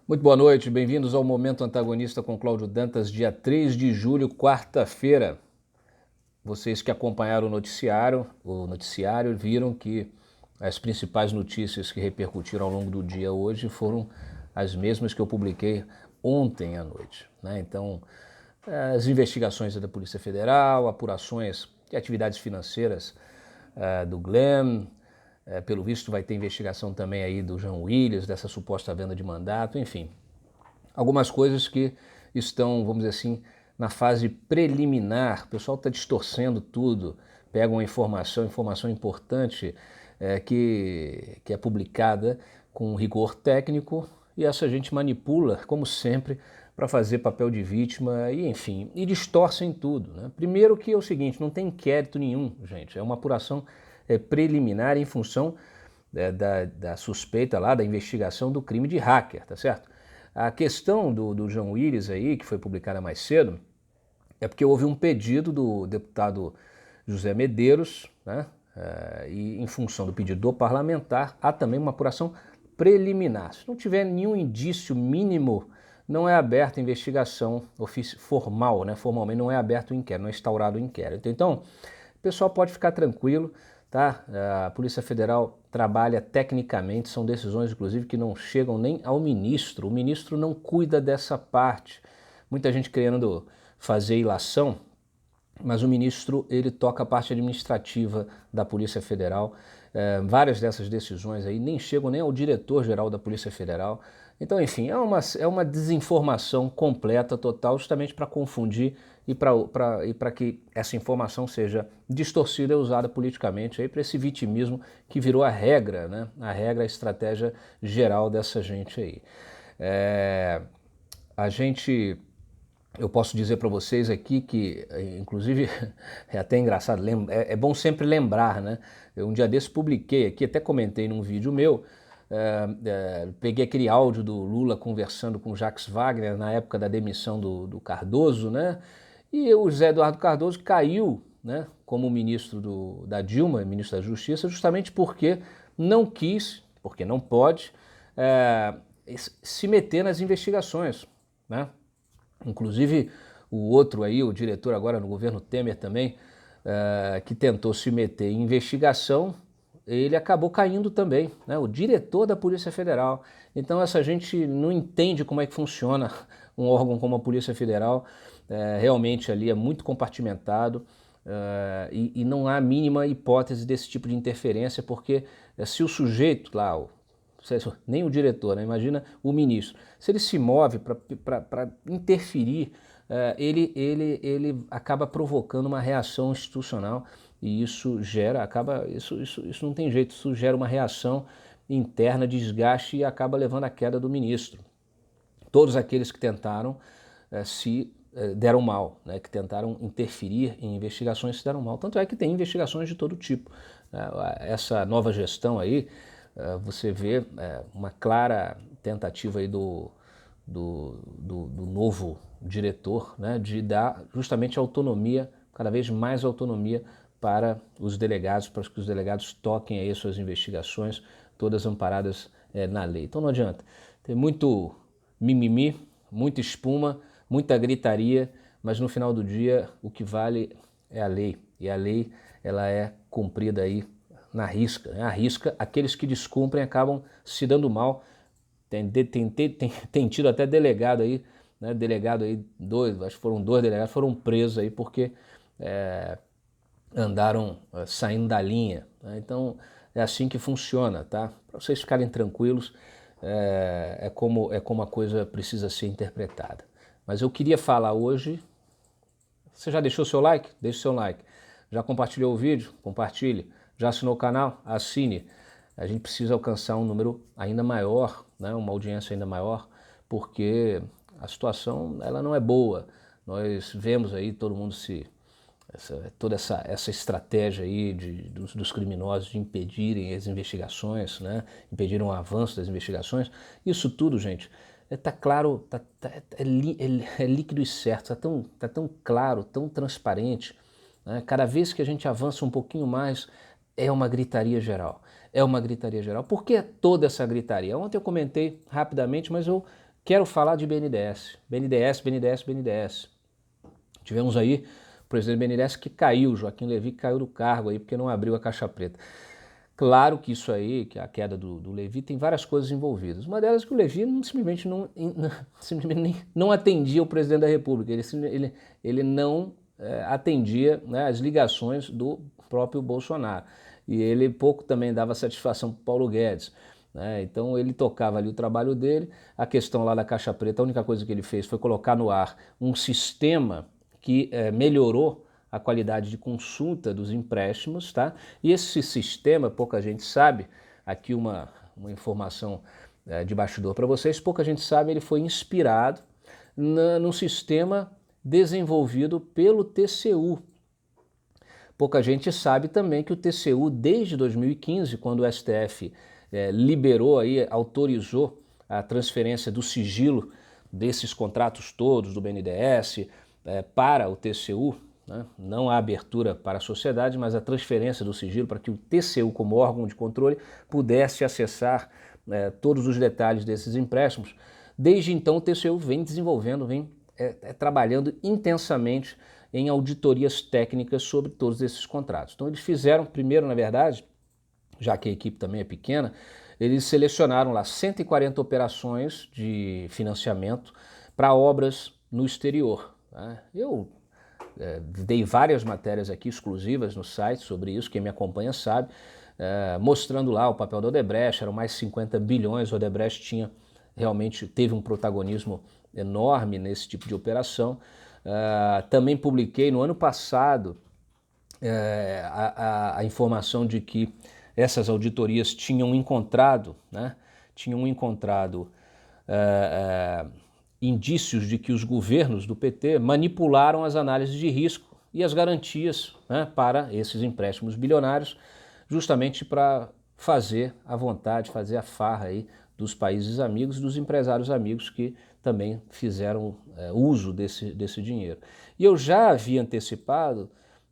Muito boa noite, bem-vindos ao Momento Antagonista com Cláudio Dantas, dia 3 de julho, quarta-feira. Vocês que acompanharam o noticiário viram que as principais notícias que repercutiram ao longo do dia hoje foram as mesmas que eu publiquei ontem à noite, né? Então, as investigações da Polícia Federal, apurações de atividades financeiras do Glenn, pelo visto vai ter investigação também aí do Jean Willis, dessa suposta venda de mandato, enfim. Algumas coisas que estão, vamos dizer assim, na fase preliminar. O pessoal está distorcendo tudo, pega uma informação importante que é publicada com rigor técnico e essa gente manipula, como sempre, para fazer papel de vítima e, enfim, e distorcem tudo, né? Primeiro que é o seguinte, não tem inquérito nenhum, gente, é uma apuração preliminar em função da suspeita lá, da investigação do crime de hacker, tá certo? A questão do Jean Willis aí, que foi publicada mais cedo, é porque houve um pedido do deputado José Medeiros, né? E em função do pedido do parlamentar, há também uma apuração preliminar. Se não tiver nenhum indício mínimo, não é aberta a investigação formal, né? Formalmente não é aberto o inquérito, não é instaurado o inquérito. Então, o pessoal pode ficar tranquilo, tá? A Polícia Federal trabalha tecnicamente, são decisões, inclusive, que não chegam nem ao ministro. O ministro não cuida dessa parte. Muita gente querendo fazer ilação, mas o ministro ele toca a parte administrativa da Polícia Federal. Várias dessas decisões aí nem chegam nem ao diretor-geral da Polícia Federal. Então, enfim, é uma desinformação completa, total, justamente para confundir e para que essa informação seja distorcida e usada politicamente para esse vitimismo que virou a regra, né? A regra, a estratégia geral dessa gente aí. A gente Eu posso dizer para vocês aqui que, inclusive, é até engraçado, é bom sempre lembrar, né? Eu um dia desse publiquei aqui, até comentei num vídeo meu, peguei aquele áudio do Lula conversando com Jacques Wagner na época da demissão do Cardoso, né? E o José Eduardo Cardoso caiu, né, como ministro da Dilma, ministro da Justiça, justamente porque não quis, porque não pode, se meter nas investigações, né? Inclusive o outro aí, o diretor agora no governo Temer também, que tentou se meter em investigação, ele acabou caindo também, né? O diretor da Polícia Federal. Então essa gente não entende como é que funciona um órgão como a Polícia Federal, realmente ali é muito compartimentado, e não há a mínima hipótese desse tipo de interferência, porque se o sujeito lá, nem o diretor, né? Imagina o ministro. Se ele se move para interferir, ele acaba provocando uma reação institucional e isso não tem jeito, isso gera uma reação interna, desgaste e acaba levando à queda do ministro. Todos aqueles que tentaram se deram mal, né? Que tentaram interferir em investigações se deram mal. Tanto é que tem investigações de todo tipo. Essa nova gestão aí, você vê uma clara tentativa aí do novo diretor, né, de dar justamente autonomia, cada vez mais autonomia para os delegados, para que os delegados toquem aí suas investigações, todas amparadas na lei. Então não adianta, tem muito mimimi, muita espuma, muita gritaria, mas no final do dia o que vale é a lei, e a lei ela é cumprida aí na risca, né? A risca, aqueles que descumprem acabam se dando mal. Tem tido até delegado aí, né? Delegado aí, acho que foram dois delegados, foram presos aí porque andaram saindo da linha, né? Então é assim que funciona, tá? Para vocês ficarem tranquilos, como a coisa precisa ser interpretada. Mas eu queria falar hoje. Você já deixou seu like? Deixe seu like. Já compartilhou o vídeo? Compartilhe. Já assinou o canal? Assine. A gente precisa alcançar um número ainda maior, né? Uma audiência ainda maior, porque a situação ela não é boa. Nós vemos aí todo mundo toda essa estratégia aí dos criminosos de impedirem as investigações, né? Impedirem o avanço das investigações. Isso tudo, gente, tá claro, é líquido e certo, tá tão claro, tão transparente, né? Cada vez que a gente avança um pouquinho mais, é uma gritaria geral. É uma gritaria geral. Por que toda essa gritaria? Ontem eu comentei rapidamente, mas eu quero falar de BNDES. BNDES. Tivemos aí o presidente do BNDES que caiu, Joaquim Levy, que caiu do cargo aí porque não abriu a caixa preta. Claro que isso aí, que a queda do Levy, tem várias coisas envolvidas. Uma delas é que o Levy simplesmente não atendia o presidente da República, ele não atendia, né, as ligações do próprio Bolsonaro. E ele pouco também dava satisfação para o Paulo Guedes. Né? Então ele tocava ali o trabalho dele, a questão lá da caixa preta, a única coisa que ele fez foi colocar no ar um sistema que melhorou a qualidade de consulta dos empréstimos, tá? E esse sistema, pouca gente sabe, aqui uma informação de bastidor para vocês, pouca gente sabe, ele foi inspirado num sistema desenvolvido pelo TCU. Pouca gente sabe também que o TCU, desde 2015, quando o STF liberou, aí, autorizou a transferência do sigilo desses contratos todos do BNDES para o TCU, né? Não a abertura para a sociedade, mas a transferência do sigilo para que o TCU, como órgão de controle, pudesse acessar todos os detalhes desses empréstimos. Desde então o TCU vem desenvolvendo, vem trabalhando intensamente em auditorias técnicas sobre todos esses contratos. Então eles fizeram, primeiro, na verdade, já que a equipe também é pequena, eles selecionaram lá 140 operações de financiamento para obras no exterior. Tá? Eu dei várias matérias aqui exclusivas no site sobre isso, quem me acompanha sabe, mostrando lá o papel da Odebrecht, eram mais 50 bilhões, a Odebrecht realmente teve um protagonismo enorme nesse tipo de operação. Também publiquei no ano passado a informação de que essas auditorias tinham encontrado indícios de que os governos do PT manipularam as análises de risco e as garantias, né, para esses empréstimos bilionários, justamente para fazer a vontade, fazer a farra aí dos países amigos, dos empresários amigos que também fizeram uso desse dinheiro. E eu já havia antecipado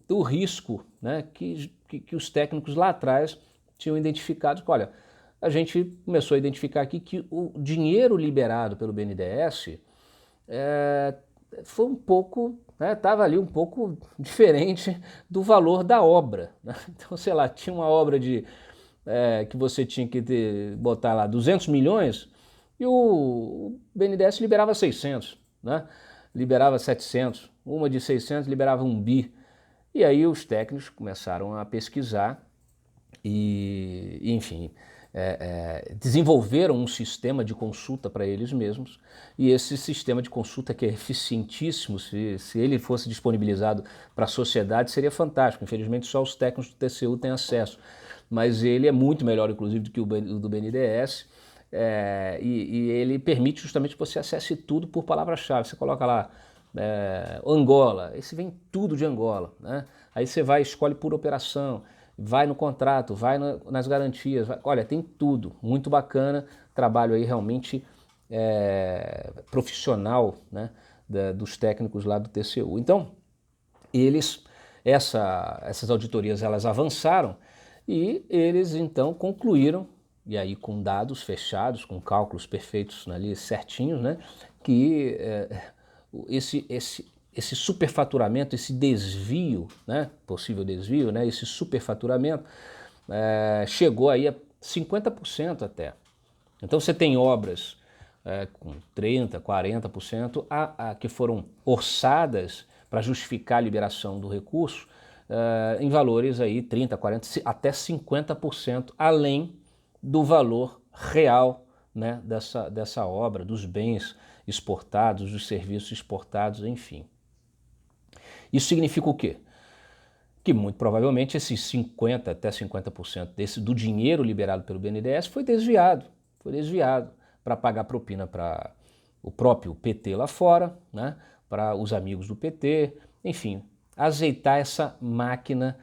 o risco, né, que os técnicos lá atrás tinham identificado, que olha, a gente começou a identificar aqui que o dinheiro liberado pelo BNDES foi um pouco, estava ali um pouco diferente do valor da obra. Né? Então, sei lá, tinha uma obra que você tinha que botar lá 200 milhões e o BNDES liberava 600, né? Liberava 700, uma de 600 liberava 1 bi. E aí os técnicos começaram a pesquisar e enfim, desenvolveram um sistema de consulta para eles mesmos, e esse sistema de consulta, que é eficientíssimo, se ele fosse disponibilizado para a sociedade seria fantástico. Infelizmente só os técnicos do TCU têm acesso, mas ele é muito melhor inclusive do que o do BNDES, e ele permite justamente que você acesse tudo por palavra-chave. Você coloca lá Angola, aí vem tudo de Angola, né? Aí você vai, escolhe por operação, vai no contrato, vai nas garantias, olha, tem tudo, muito bacana, trabalho aí realmente profissional, né, dos técnicos lá do TCU. Então, essas auditorias, elas avançaram e eles então concluíram, e aí com dados fechados, com cálculos perfeitos ali certinhos, né, que esse superfaturamento, esse desvio, né, possível desvio, né, esse superfaturamento chegou aí a 50% até. Então você tem obras com 30%, 40% que foram orçadas para justificar a liberação do recurso em valores aí 30%, 40%, até 50% além do valor real, né, dessa obra, dos bens exportados, dos serviços exportados, enfim. Isso significa o quê? Que muito provavelmente esses 50% até 50% do dinheiro liberado pelo BNDES foi desviado para pagar propina para o próprio PT lá fora, né, para os amigos do PT, enfim, azeitar essa máquina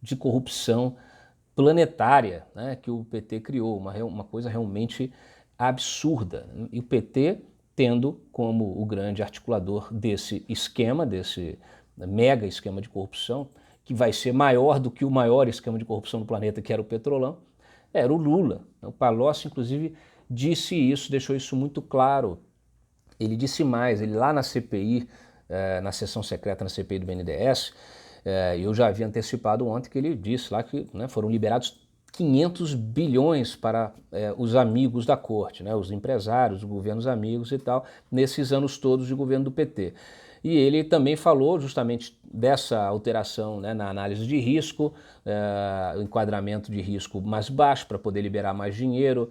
de corrupção planetária, né, que o PT criou, uma coisa realmente absurda. E o PT tendo como o grande articulador desse esquema, desse mega esquema de corrupção, que vai ser maior do que o maior esquema de corrupção do planeta, que era o Petrolão, era o Lula. O Palocci, inclusive, disse isso, deixou isso muito claro. Ele disse mais, ele lá na CPI, na sessão secreta na CPI do BNDES, eu já havia antecipado ontem que ele disse lá que, né, foram liberados 500 bilhões para os amigos da corte, né, os empresários, os governos amigos e tal, nesses anos todos de governo do PT. E ele também falou justamente dessa alteração, né, na análise de risco, o enquadramento de risco mais baixo para poder liberar mais dinheiro,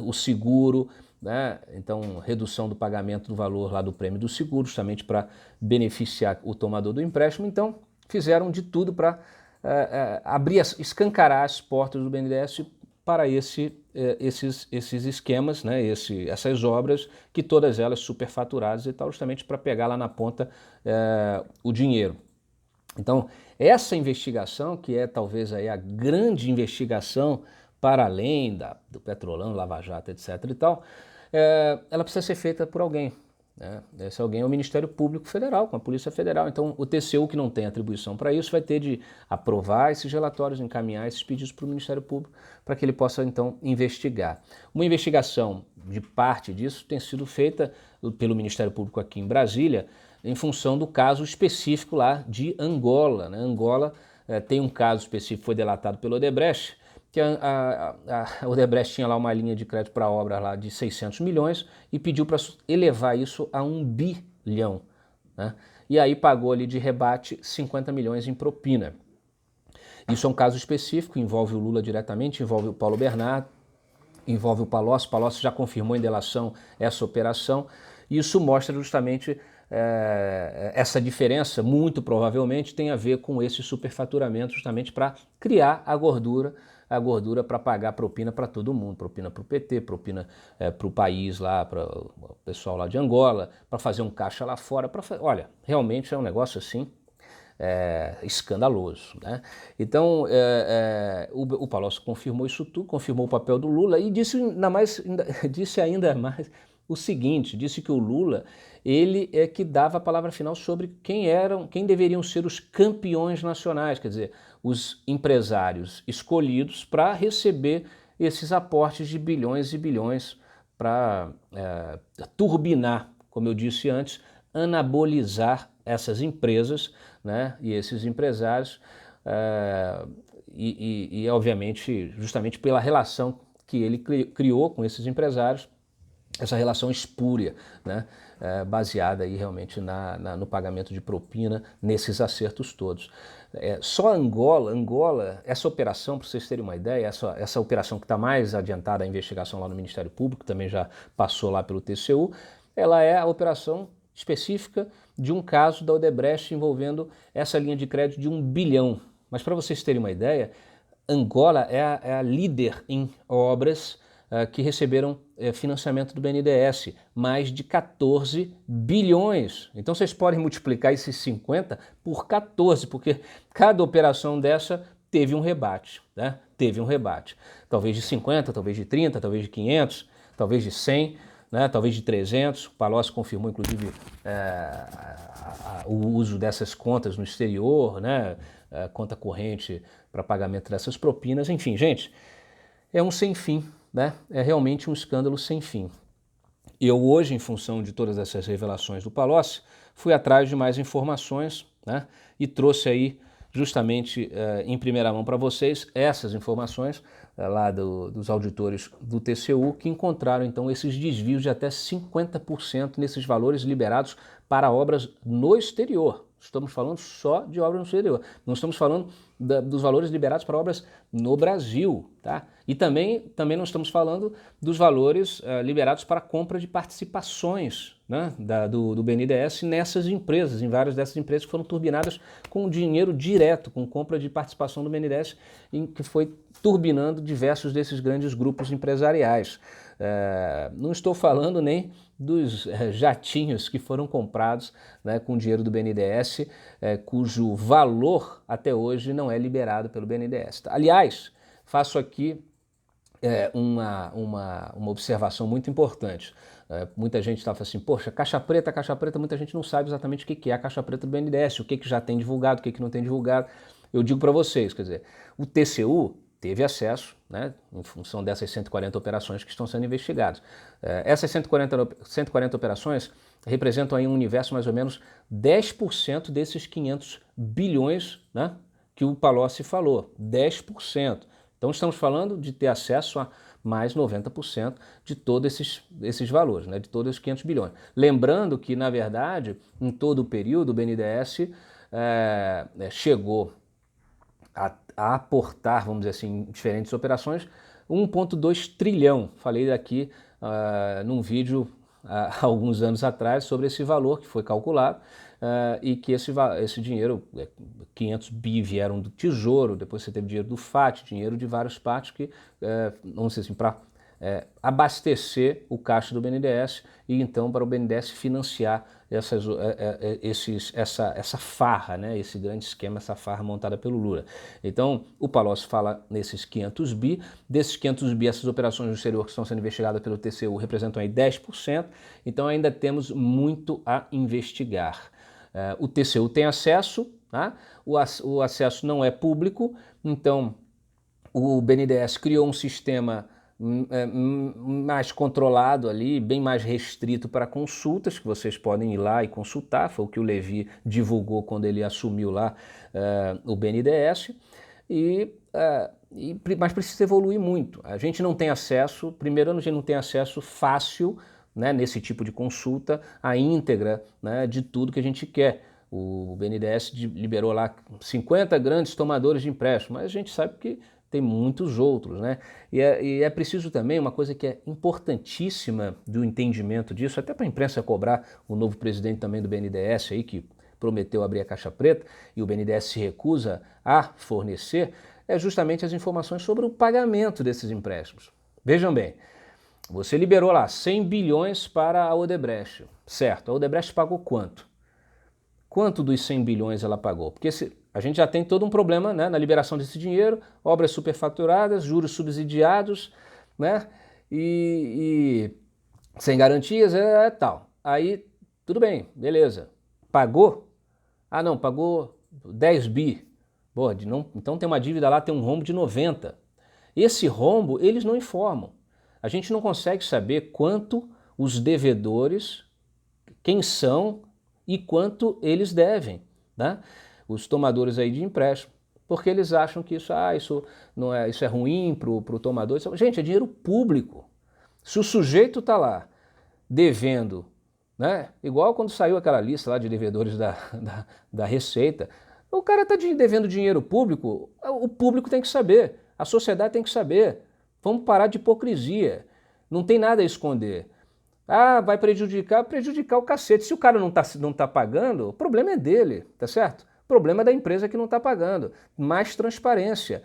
o seguro, né? Então, redução do pagamento do valor lá do prêmio do seguro, justamente para beneficiar o tomador do empréstimo. Então, fizeram de tudo para escancarar as portas do BNDES para esses esquemas, né, essas obras, que todas elas superfaturadas e tal, justamente para pegar lá na ponta o dinheiro. Então, essa investigação, que é talvez aí a grande investigação para além do Petrolão, Lava Jato, etc. e tal, ela precisa ser feita por alguém. Né? Esse alguém é o Ministério Público Federal, com a Polícia Federal. Então, o TCU, que não tem atribuição para isso, vai ter de aprovar esses relatórios, encaminhar esses pedidos para o Ministério Público, para que ele possa, então, investigar. Uma investigação de parte disso tem sido feita pelo Ministério Público aqui em Brasília, em função do caso específico lá de Angola. Né? Angola tem um caso específico, foi delatado pelo Odebrecht, que a Odebrecht tinha lá uma linha de crédito para obra lá de 600 milhões e pediu para elevar isso a 1 bilhão. Né? E aí pagou ali de rebate 50 milhões em propina. Isso é um caso específico, envolve o Lula diretamente, envolve o Paulo Bernardo, envolve o Palocci. Palocci já confirmou em delação essa operação. E isso mostra justamente essa diferença, muito provavelmente tem a ver com esse superfaturamento, justamente para criar a gordura para pagar propina para todo mundo, propina para o PT, propina para o país lá, para o pessoal lá de Angola, para fazer um caixa lá fora. Olha, realmente é um negócio assim escandaloso. Né? Então, o Palocci confirmou isso tudo, confirmou o papel do Lula e disse ainda mais o seguinte, disse que o Lula, ele é que dava a palavra final sobre quem deveriam ser os campeões nacionais, quer dizer, os empresários escolhidos para receber esses aportes de bilhões e bilhões para turbinar, como eu disse antes, anabolizar essas empresas, né, e esses empresários, obviamente, justamente pela relação que ele criou com esses empresários, essa relação espúria, né, baseada aí realmente no pagamento de propina, nesses acertos todos. Só Angola, essa operação, para vocês terem uma ideia, essa operação que está mais adiantada, a investigação lá no Ministério Público, também já passou lá pelo TCU, ela é a operação específica de um caso da Odebrecht envolvendo essa linha de crédito de 1 bilhão. Mas para vocês terem uma ideia, Angola é a líder em obras que receberam financiamento do BNDES, mais de 14 bilhões. Então vocês podem multiplicar esses 50 por 14, porque cada operação dessa teve um rebate, né? Teve um rebate. Talvez de 50, talvez de 30, talvez de 500, talvez de 100, né? Talvez de 300. O Palocci confirmou, inclusive, o uso dessas contas no exterior, né? Conta corrente para pagamento dessas propinas. Enfim, gente, é um sem fim. Né? É realmente um escândalo sem fim. Eu hoje, em função de todas essas revelações do Palocci, fui atrás de mais informações, né? E trouxe aí justamente em primeira mão para vocês essas informações lá dos auditores do TCU, que encontraram então esses desvios de até 50% nesses valores liberados para obras no exterior. Estamos falando só de obras no exterior. Não estamos falando dos valores liberados para obras no Brasil, tá? E também não estamos falando dos valores liberados para compra de participações, né, do BNDES nessas empresas, em várias dessas empresas que foram turbinadas com dinheiro direto, com compra de participação do BNDES, que foi turbinando diversos desses grandes grupos empresariais. Não estou falando nem dos jatinhos que foram comprados, né, com dinheiro do BNDES, cujo valor até hoje não é liberado pelo BNDES. Aliás, faço aqui uma observação muito importante. Muita gente estava assim, poxa, caixa preta, muita gente não sabe exatamente o que é a caixa preta do BNDES, o que já tem divulgado, o que não tem divulgado. Eu digo para vocês, quer dizer, o TCU teve acesso, né, em função dessas 140 operações que estão sendo investigadas. Essas 140 operações representam aí um universo mais ou menos 10% desses 500 bilhões, né, que o Palocci falou, 10%. Então estamos falando de ter acesso a mais 90% de todos esses valores, né, de todos os 500 bilhões. Lembrando que, na verdade, em todo o período, o BNDES chegou a aportar, vamos dizer assim, em diferentes operações, 1,2 trilhão. Falei aqui num vídeo há alguns anos atrás sobre esse valor que foi calculado e que esse dinheiro, 500 bi vieram do Tesouro, depois você teve dinheiro do FAT, dinheiro de várias partes que, vamos dizer assim, para abastecer o caixa do BNDES e então para o BNDES financiar essa farra, né, esse grande esquema, essa farra montada pelo Lula. Então o Palocci fala nesses 500 bi, desses 500 bi essas operações no exterior que estão sendo investigadas pelo TCU representam aí 10%, então ainda temos muito a investigar. O TCU tem acesso, tá? O acesso não é público, então o BNDES criou um sistema mais controlado ali, bem mais restrito para consultas, que vocês podem ir lá e consultar, foi o que o Levi divulgou quando ele assumiu lá o BNDES, mas precisa evoluir muito. A gente não tem acesso, primeiro a gente não tem acesso fácil, né, nesse tipo de consulta, a íntegra, né, de tudo que a gente quer. O BNDES liberou lá 50 grandes tomadores de empréstimo, mas a gente sabe que tem muitos outros, né? E é preciso também uma coisa que é importantíssima do entendimento disso, até para a imprensa cobrar o novo presidente também do BNDES aí, que prometeu abrir a caixa preta e o BNDES se recusa a fornecer, é justamente as informações sobre o pagamento desses empréstimos. Vejam bem, você liberou lá 100 bilhões para a Odebrecht, certo? A Odebrecht pagou quanto? Quanto dos 100 bilhões ela pagou? Porque a gente já tem todo um problema, né, na liberação desse dinheiro, obras superfaturadas, juros subsidiados, né, e sem garantias, tal. Aí, tudo bem, beleza. Pagou? Ah, não, pagou 10 bi. Boa, então tem uma dívida lá, tem um rombo de 90. Esse rombo, eles não informam. A gente não consegue saber quanto os devedores, quem são e quanto eles devem, né? Os tomadores aí de empréstimo, porque eles acham que isso não é, isso é ruim para o tomador. Gente, é dinheiro público. Se o sujeito está lá devendo, né, igual quando saiu aquela lista lá de devedores da Receita, o cara está devendo dinheiro público, o público tem que saber, a sociedade tem que saber. Vamos parar de hipocrisia, não tem nada a esconder. Ah, vai prejudicar o cacete. Se o cara não tá pagando, o problema é dele, tá certo? O problema é da empresa que não está pagando. Mais transparência.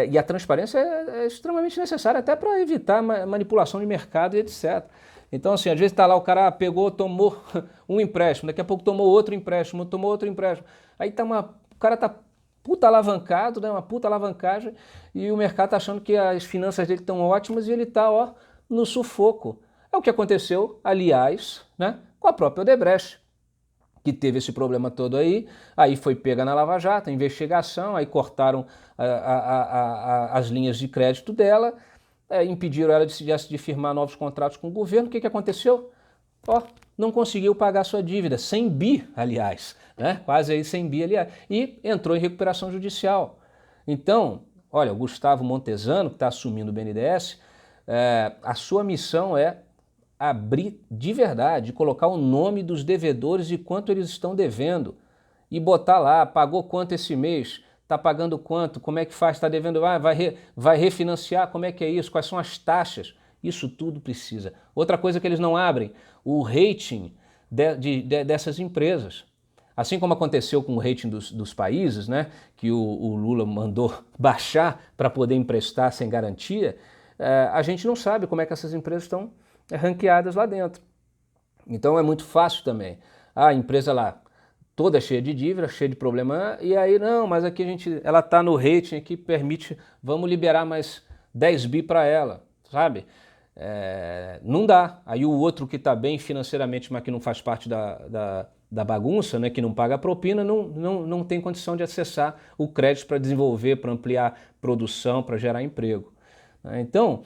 E a transparência é extremamente necessária até para evitar manipulação de mercado e etc. Então, assim, às vezes está lá, o cara pegou, tomou um empréstimo, daqui a pouco tomou outro empréstimo. Aí o cara tá puta alavancado, né, uma puta alavancagem, e o mercado tá achando que as finanças dele estão ótimas e ele tá, ó, no sufoco. É o que aconteceu, aliás, né, com a própria Odebrecht, que teve esse problema todo aí foi pega na Lava Jato, a investigação, aí cortaram as linhas de crédito dela, impediram ela de firmar novos contratos com o governo. O que aconteceu? Ó, não conseguiu pagar sua dívida, 100 bi, aliás, né? Quase aí 100 bi, aliás, e entrou em recuperação judicial. Então, olha, o Gustavo Montesano, que está assumindo o BNDES, a sua missão é abrir de verdade, colocar o nome dos devedores e quanto eles estão devendo e botar lá, pagou quanto esse mês, está pagando quanto, como é que faz, está devendo, vai refinanciar, como é que é isso, quais são as taxas, isso tudo precisa. Outra coisa que eles não abrem, o rating dessas empresas. Assim como aconteceu com o rating dos países, né, que o Lula mandou baixar para poder emprestar sem garantia, a gente não sabe como é que essas empresas estão ranqueadas lá dentro. Então é muito fácil também. A empresa lá toda cheia de dívida, cheia de problema, e aí não, mas aqui ela está no rating que permite, vamos liberar mais 10 bi para ela, sabe? Não dá. Aí o outro que está bem financeiramente, mas que não faz parte da bagunça, né, que não paga propina, não tem condição de acessar o crédito para desenvolver, para ampliar produção, para gerar emprego. Então,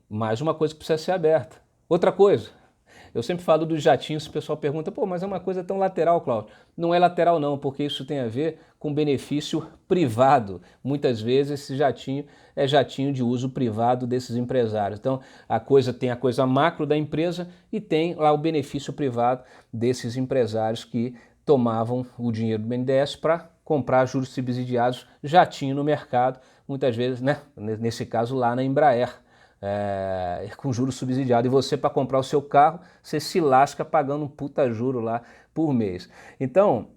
mais uma coisa que precisa ser aberta. Outra coisa, eu sempre falo dos jatinhos, o pessoal pergunta, pô, mas é uma coisa tão lateral, Cláudio. Não é lateral não, porque isso tem a ver com benefício privado. Muitas vezes esse jatinho é jatinho de uso privado desses empresários. Então, tem a coisa macro da empresa e tem lá o benefício privado desses empresários que tomavam o dinheiro do BNDES para comprar juros subsidiados, jatinho no mercado, muitas vezes, né, nesse caso lá na Embraer. Com juros subsidiados, e você, para comprar o seu carro, você se lasca pagando um puta juro lá por mês. Então,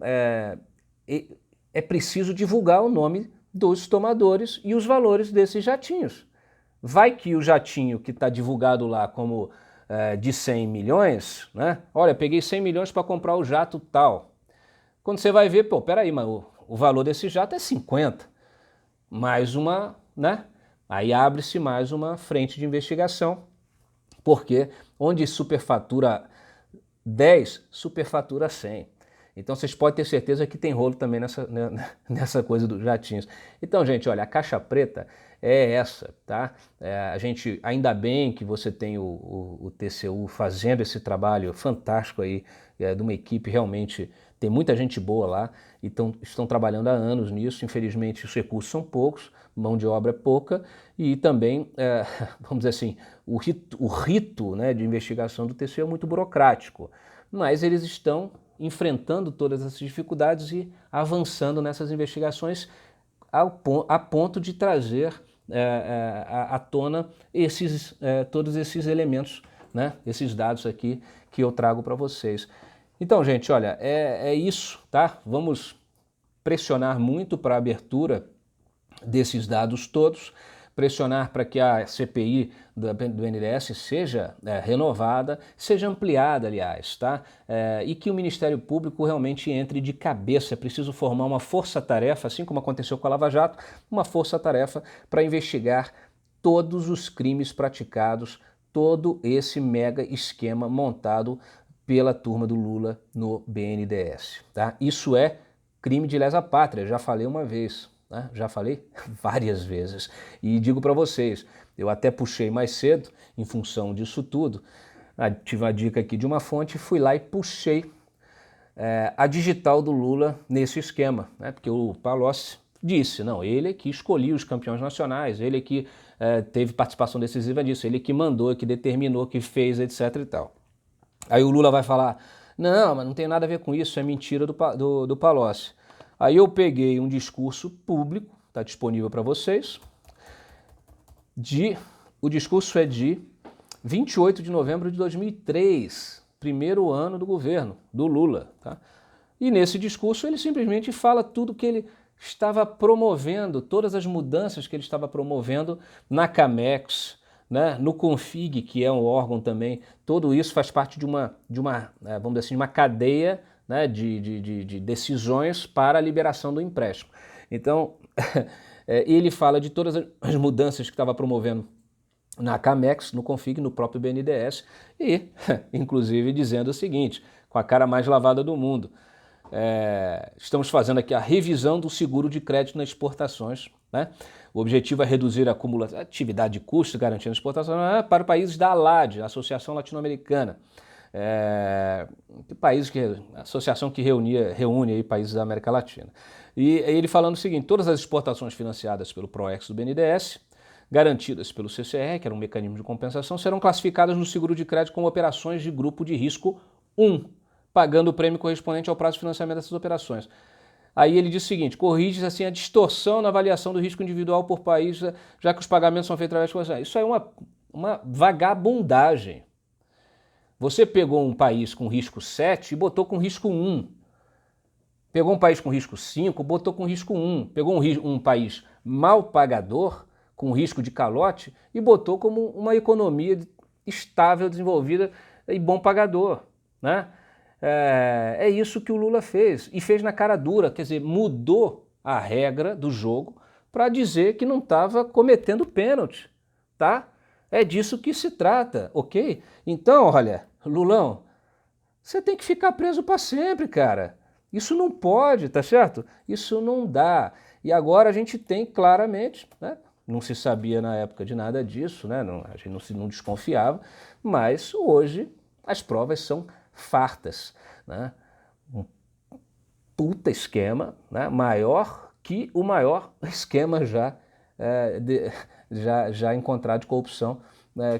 é preciso divulgar o nome dos tomadores e os valores desses jatinhos. Vai que o jatinho que está divulgado lá como de 100 milhões, né? Olha, peguei 100 milhões para comprar o jato tal. Quando você vai ver, pô, peraí, mas o valor desse jato é 50. Mais uma, né? Aí abre-se mais uma frente de investigação, porque onde superfatura 10, superfatura 100. Então vocês podem ter certeza que tem rolo também nessa coisa dos jatinhos. Então, gente, olha, a caixa preta é essa, tá? A gente, ainda bem que você tem o TCU fazendo esse trabalho fantástico aí, de uma equipe realmente, tem muita gente boa lá, então estão trabalhando há anos nisso. Infelizmente os recursos são poucos, mão de obra é pouca, e também, vamos dizer assim, o rito, né, de investigação do TCU é muito burocrático, mas eles estão enfrentando todas essas dificuldades e avançando nessas investigações a ponto de trazer à tona todos esses elementos, né, esses dados aqui que eu trago para vocês. Então, gente, olha, é isso, tá? Vamos pressionar muito para a abertura desses dados todos, pressionar para que a CPI do BNDES seja renovada, seja ampliada, aliás, tá? E que o Ministério Público realmente entre de cabeça. É preciso formar uma força-tarefa, assim como aconteceu com a Lava Jato, uma força-tarefa para investigar todos os crimes praticados, todo esse mega esquema montado pela turma do Lula no BNDES, tá? Isso é crime de lesa pátria, já falei uma vez. Já falei várias vezes e digo para vocês, eu até puxei mais cedo em função disso tudo, tive uma dica aqui de uma fonte, fui lá e puxei a digital do Lula nesse esquema, né? Porque o Palocci disse, não, ele é que escolhia os campeões nacionais, ele é que teve participação decisiva disso, ele é que mandou, que determinou, que fez, etc e tal. Aí o Lula vai falar, não, mas não tem nada a ver com isso, é mentira do Palocci. Aí eu peguei um discurso público, está disponível para vocês, o discurso é de 28 de novembro de 2003, primeiro ano do governo do Lula, tá? E nesse discurso ele simplesmente fala tudo que ele estava promovendo, todas as mudanças que ele estava promovendo na Camex, né, no Config, que é um órgão também. Tudo isso faz parte de uma vamos dizer assim, uma cadeia, né, de decisões para a liberação do empréstimo. Então, ele fala de todas as mudanças que estava promovendo na Camex, no Config, no próprio BNDES e, inclusive, dizendo o seguinte, com a cara mais lavada do mundo, estamos fazendo aqui a revisão do seguro de crédito nas exportações, né? O objetivo é reduzir a atividade de custos garantindo exportação para países da ALAD, Associação Latino-Americana, associação que reúne aí países da América Latina. E ele falando o seguinte, todas as exportações financiadas pelo PROEX do BNDES, garantidas pelo CCR, que era um mecanismo de compensação, serão classificadas no seguro de crédito como operações de grupo de risco 1, pagando o prêmio correspondente ao prazo de financiamento dessas operações. Aí ele diz o seguinte, corrige assim a distorção na avaliação do risco individual por país, já que os pagamentos são feitos através de... Isso é uma vagabundagem. Você pegou um país com risco 7 e botou com risco 1. Pegou um país com risco 5, botou com risco 1. Pegou um país mal pagador, com risco de calote, e botou como uma economia estável, desenvolvida e bom pagador, né? É isso que o Lula fez, e fez na cara dura, quer dizer, mudou a regra do jogo para dizer que não estava cometendo pênalti, tá? É disso que se trata, ok? Então, olha, Lulão, você tem que ficar preso para sempre, cara. Isso não pode, tá certo? Isso não dá. E agora a gente tem claramente, né? Não se sabia na época de nada disso, né? A gente não desconfiava, mas hoje as provas são fartas, né? Um puta esquema, né? Maior que o maior esquema já encontrado de corrupção,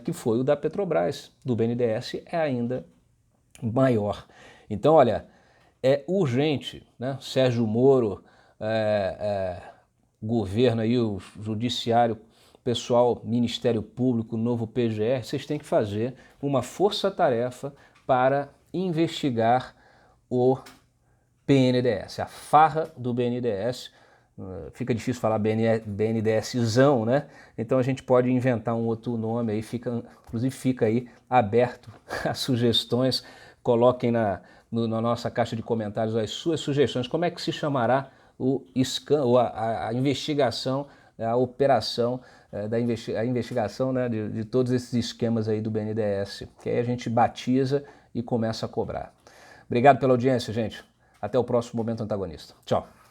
que foi o da Petrobras, do BNDES, é ainda maior. Então, olha, é urgente, né? Sérgio Moro, governo aí, o judiciário, pessoal, Ministério Público, novo PGR, vocês têm que fazer uma força-tarefa para investigar o BNDES, a farra do BNDES. Fica difícil falar BNDESzão, né? Então a gente pode inventar um outro nome aí, inclusive fica aí aberto a sugestões. Coloquem na nossa caixa de comentários as suas sugestões. Como é que se chamará a investigação, a operação, a investigação, né, de todos esses esquemas aí do BNDES, que aí a gente batiza e começa a cobrar. Obrigado pela audiência, gente. Até o próximo Momento Antagonista. Tchau.